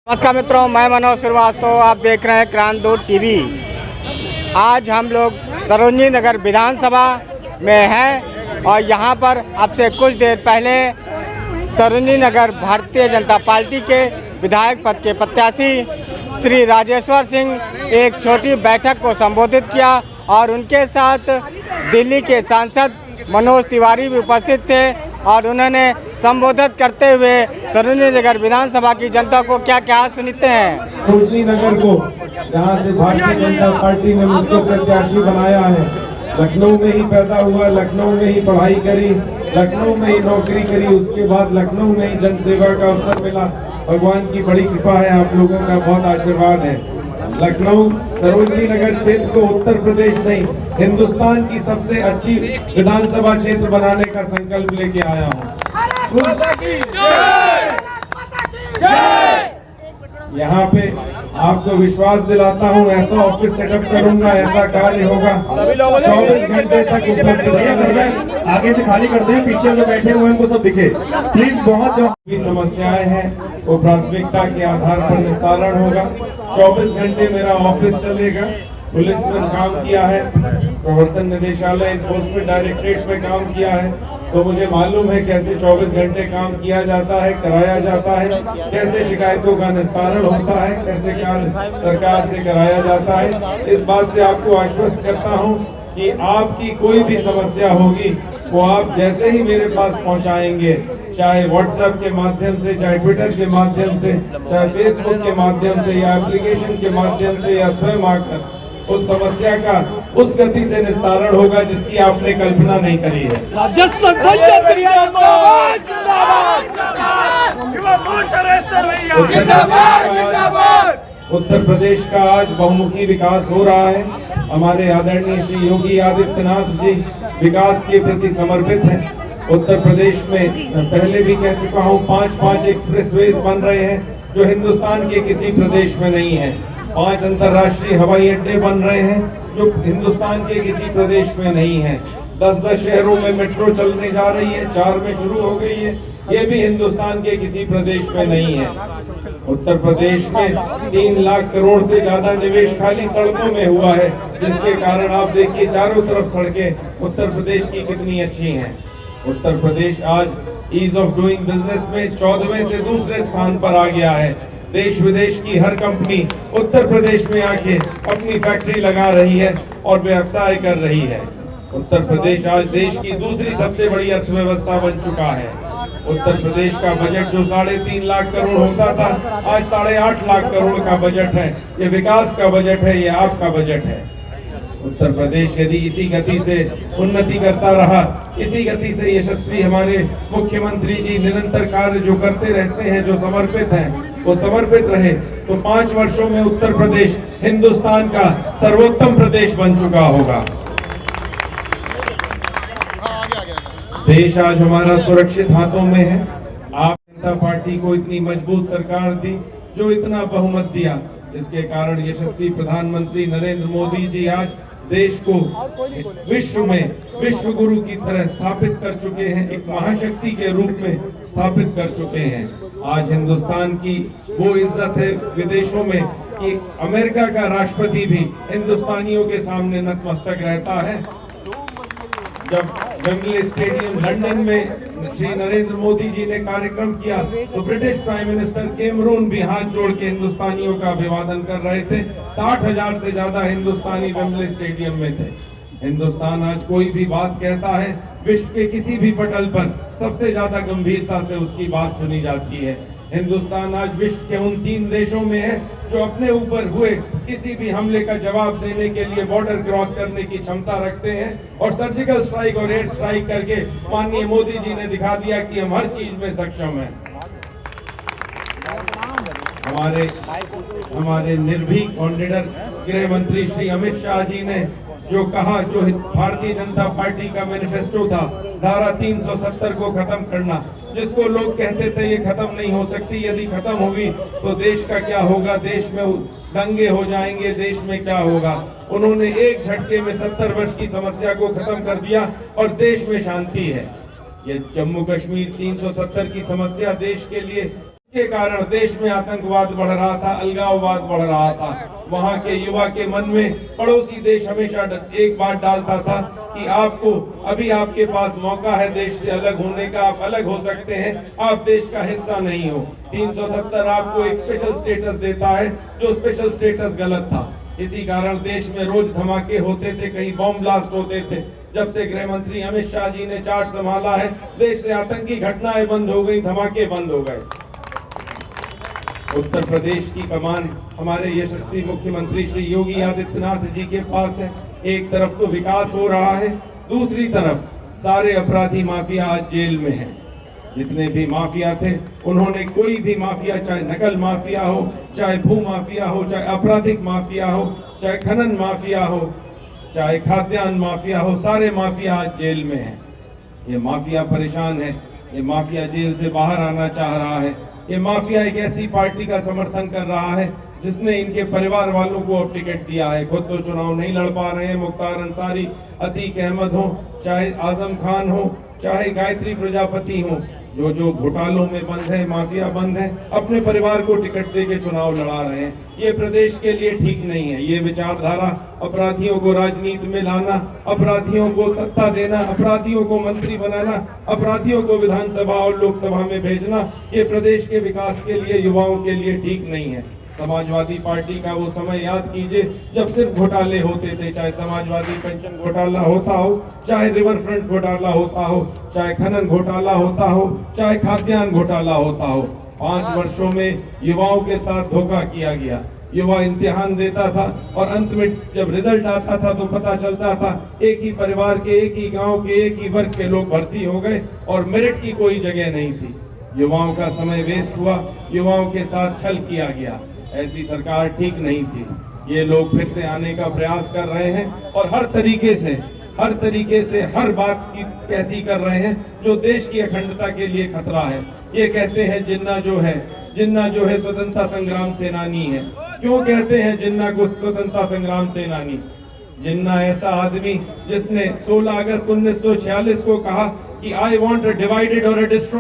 नमस्कार मित्रों, मैं मनोज श्रीवास्तव। आप देख रहे हैं क्रांति टीवी। आज हम लोग सरोजनी नगर विधानसभा में हैं और यहाँ पर आपसे कुछ देर पहले सरोजनी नगर भारतीय जनता पार्टी के विधायक पद के प्रत्याशी श्री राजेश्वर सिंह एक छोटी बैठक को संबोधित किया और उनके साथ दिल्ली के सांसद मनोज तिवारी भी उपस्थित थे और उन्होंने संबोधित करते हुए सरोजनी नगर विधानसभा की जनता को क्या क्या सुनते हैं। सरोजनी नगर को जहां से भारतीय जनता पार्टी ने मुझको प्रत्याशी बनाया है, लखनऊ में ही पैदा हुआ, लखनऊ में ही पढ़ाई करी, लखनऊ में ही नौकरी करी, उसके बाद लखनऊ में ही जनसेवा का अवसर मिला। भगवान की बड़ी कृपा है, आप लोगों का बहुत आशीर्वाद है। लखनऊ सरोजनी नगर क्षेत्र को उत्तर प्रदेश नहीं, हिंदुस्तान की सबसे अच्छी विधानसभा क्षेत्र बनाने का संकल्प लेके आया हूँ। यहाँ पे आपको विश्वास दिलाता हूँ, ऐसा ऑफिस सेटअप करूंगा, ऐसा कार्य होगा, 24 घंटे तक उपलब्ध रहेगा। आगे से खाली कर दें, पीछे जो बैठे हुए उनको सब दिखे प्लीज। बहुत जो भी समस्याएं हैं वो प्राथमिकता के आधार पर निस्तारण होगा। 24 घंटे मेरा ऑफिस चलेगा। पुलिस में काम किया है, प्रवर्तन निदेशालय एनफोर्समेंट डायरेक्टरेट में काम किया है, तो मुझे मालूम है कैसे 24 घंटे काम किया जाता है, कराया जाता है, कैसे शिकायतों का निस्तारण होता है, कैसे कार्य सरकार से कराया जाता है। इस बात से आपको आश्वस्त करता हूं कि आपकी कोई भी समस्या होगी वो आप जैसे ही मेरे पास पहुंचाएंगे, चाहे व्हाट्सएप के माध्यम से, चाहे ट्विटर के माध्यम से, चाहे फेसबुक के माध्यम से या एप्लीकेशन के माध्यम से या स्वयं आकर, उस समस्या का उस गति से निस्तारण होगा जिसकी आपने कल्पना नहीं करी है। उत्तर प्रदेश का आज बहुमुखी विकास हो रहा है। हमारे आदरणीय श्री योगी आदित्यनाथ जी विकास के प्रति समर्पित हैं। उत्तर प्रदेश में पहले भी कह चुका हूँ, 5 एक्सप्रेसवेज बन रहे हैं जो हिंदुस्तान के किसी प्रदेश में नहीं है। 5 अंतर्राष्ट्रीय हवाई अड्डे बन रहे हैं जो हिंदुस्तान के किसी प्रदेश में नहीं है। 10-10 शहरों में मेट्रो चलने जा रही है, 4 में शुरू हो गई है, ये भी हिंदुस्तान के किसी प्रदेश में नहीं है। उत्तर प्रदेश में 3 लाख करोड़ से ज्यादा निवेश खाली सड़कों में हुआ है, जिसके कारण आप देखिए चारों तरफ सड़कें उत्तर प्रदेश की कितनी अच्छी हैं। उत्तर प्रदेश आज ईज ऑफ डूइंग बिजनेस में 14वें से दूसरे स्थान पर आ गया है। देश विदेश की हर कंपनी उत्तर प्रदेश में आके अपनी फैक्ट्री लगा रही है और व्यवसाय कर रही है। उत्तर प्रदेश आज देश की दूसरी सबसे बड़ी अर्थव्यवस्था बन चुका है। उत्तर प्रदेश का बजट जो 3.5 लाख करोड़ होता था, आज 8.5 लाख करोड़ का बजट है। ये विकास का बजट है, ये आपका बजट है। उत्तर प्रदेश यदि इसी गति से उन्नति करता रहा, इसी गति से यशस्वी हमारे मुख्यमंत्री जी निरंतर कार्य जो करते रहते हैं, जो समर्पित हैं, वो समर्पित रहे, तो 5 वर्षों में उत्तर प्रदेश हिंदुस्तान का सर्वोत्तम प्रदेश बन चुका होगा। देश आज हमारा सुरक्षित हाथों में है। आप जनता पार्टी को इतनी मजबूत सरकार दी, जो इतना बहुमत दिया, जिसके कारण यशस्वी प्रधानमंत्री नरेंद्र मोदी जी आज देश को विश्व में विश्व गुरु की तरह स्थापित कर चुके हैं, एक महाशक्ति के रूप में स्थापित कर चुके हैं। आज हिंदुस्तान की वो इज्जत है विदेशों में कि अमेरिका का राष्ट्रपति भी हिंदुस्तानियों के सामने नतमस्तक रहता है। जब वेम्बले स्टेडियम लंदन में श्री नरेंद्र मोदी जी ने कार्यक्रम किया, तो ब्रिटिश प्राइम मिनिस्टर कैमरून भी हाथ जोड़ के हिंदुस्तानियों का अभिवादन कर रहे थे। 60,000 से ज्यादा हिंदुस्तानी वेम्बले स्टेडियम में थे। हिंदुस्तान आज कोई भी बात कहता है, विश्व के किसी भी पटल पर सबसे ज्यादा गंभीरता से उसकी बात सुनी जाती है। हिंदुस्तान आज विश्व के उन 3 देशों में है जो अपने ऊपर हुए किसी भी हमले का जवाब देने के लिए बॉर्डर क्रॉस करने की क्षमता रखते हैं, और सर्जिकल स्ट्राइक और एयर स्ट्राइक करके माननीय मोदी जी ने दिखा दिया कि हम हर चीज में सक्षम हैं। हमारे निर्भीक और निडर गृह मंत्री श्री अमित शाह जी ने जो कहा, जो भारतीय जनता पार्टी का मैनिफेस्टो था, धारा 370 को खत्म करना, जिसको लोग कहते थे ये खत्म नहीं हो सकती, यदि खत्म होगी तो देश का क्या होगा, देश में दंगे हो जाएंगे, देश में क्या होगा। उन्होंने एक झटके में 70 वर्ष की समस्या को खत्म कर दिया और देश में शांति है। ये जम्मू कश्मीर 370 की समस्या देश के लिए के कारण देश में आतंकवाद बढ़ रहा था, अलगाववाद बढ़ रहा था। वहां के युवा के मन में पड़ोसी देश हमेशा एक बात डालता था कि आपको अभी आपके पास मौका है देश से अलग होने का, आप अलग हो सकते हैं, आप देश का हिस्सा नहीं हो। 370 आपको एक स्पेशल स्टेटस देता है, जो स्पेशल स्टेटस गलत था। इसी कारण देश में रोज धमाके होते थे, कहीं बॉम्ब ब्लास्ट होते थे। जब से गृह मंत्री अमित शाह जी ने चार्ज संभाला है, देश से आतंकी घटनाएं बंद हो गई, धमाके बंद हो गए। उत्तर प्रदेश की कमान हमारे यशस्वी मुख्यमंत्री श्री योगी आदित्यनाथ जी के पास है। एक तरफ तो विकास हो रहा है, दूसरी तरफ सारे अपराधी माफिया आज जेल में हैं। जितने भी माफिया थे, उन्होंने कोई भी माफिया, चाहे नकल माफिया हो, चाहे भू माफिया हो, चाहे आपराधिक माफिया हो, चाहे खनन माफिया हो, चाहे खाद्यान्न माफिया हो, सारे माफिया आज जेल में हैं। ये माफिया परेशान है, ये माफिया जेल से बाहर आना चाह रहा है। ये माफिया एक ऐसी पार्टी का समर्थन कर रहा है जिसने इनके परिवार वालों को अब टिकट दिया है। खुद तो चुनाव नहीं लड़ पा रहे हैं। मुख्तार अंसारी, अतीक अहमद हो, चाहे आजम खान हो, चाहे गायत्री प्रजापति हो, जो घोटालों में बंद है, माफिया बंद है, अपने परिवार को टिकट दे के चुनाव लड़ा रहे हैं। ये प्रदेश के लिए ठीक नहीं है। ये विचारधारा, अपराधियों को राजनीति में लाना, अपराधियों को सत्ता देना, अपराधियों को मंत्री बनाना, अपराधियों को विधानसभा और लोकसभा में भेजना, ये प्रदेश के विकास के लिए, युवाओं के लिए ठीक नहीं है। समाजवादी पार्टी का वो समय याद कीजिए जब सिर्फ घोटाले होते थे, चाहे समाजवादी पेंशन घोटाला होता हो, चाहे रिवर फ्रंट घोटाला होता हो, चाहे खनन घोटाला होता हो, चाहे खाद्यान्न घोटाला होता हो। 5 वर्षों में युवाओं के साथ धोखा किया गया। युवा इम्तिहान देता था और अंत में जब रिजल्ट आता था तो पता चलता था एक ही परिवार के, एक ही गांव के, एक ही वर्ग के लोग भर्ती हो गए और मेरिट की कोई जगह नहीं थी। युवाओं का समय वेस्ट हुआ, युवाओं के साथ छल किया गया। ऐसी सरकार ठीक नहीं थी। ये लोग फिर से आने का प्रयास कर रहे हैं और हर तरीके से हर बात की कैसी कर रहे हैं जो देश की अखंडता के लिए खतरा है। ये कहते हैं जिन्ना जो है स्वतंत्रता संग्राम सेनानी है। क्यों कहते हैं जिन्ना को स्वतंत्रता संग्राम सेनानी? जिन्ना ऐसा आदमी जिसने 16 अगस्त 1946 को कहा कि आई वॉन्ट अ डिवाइडेड और अ डिस्ट्रॉय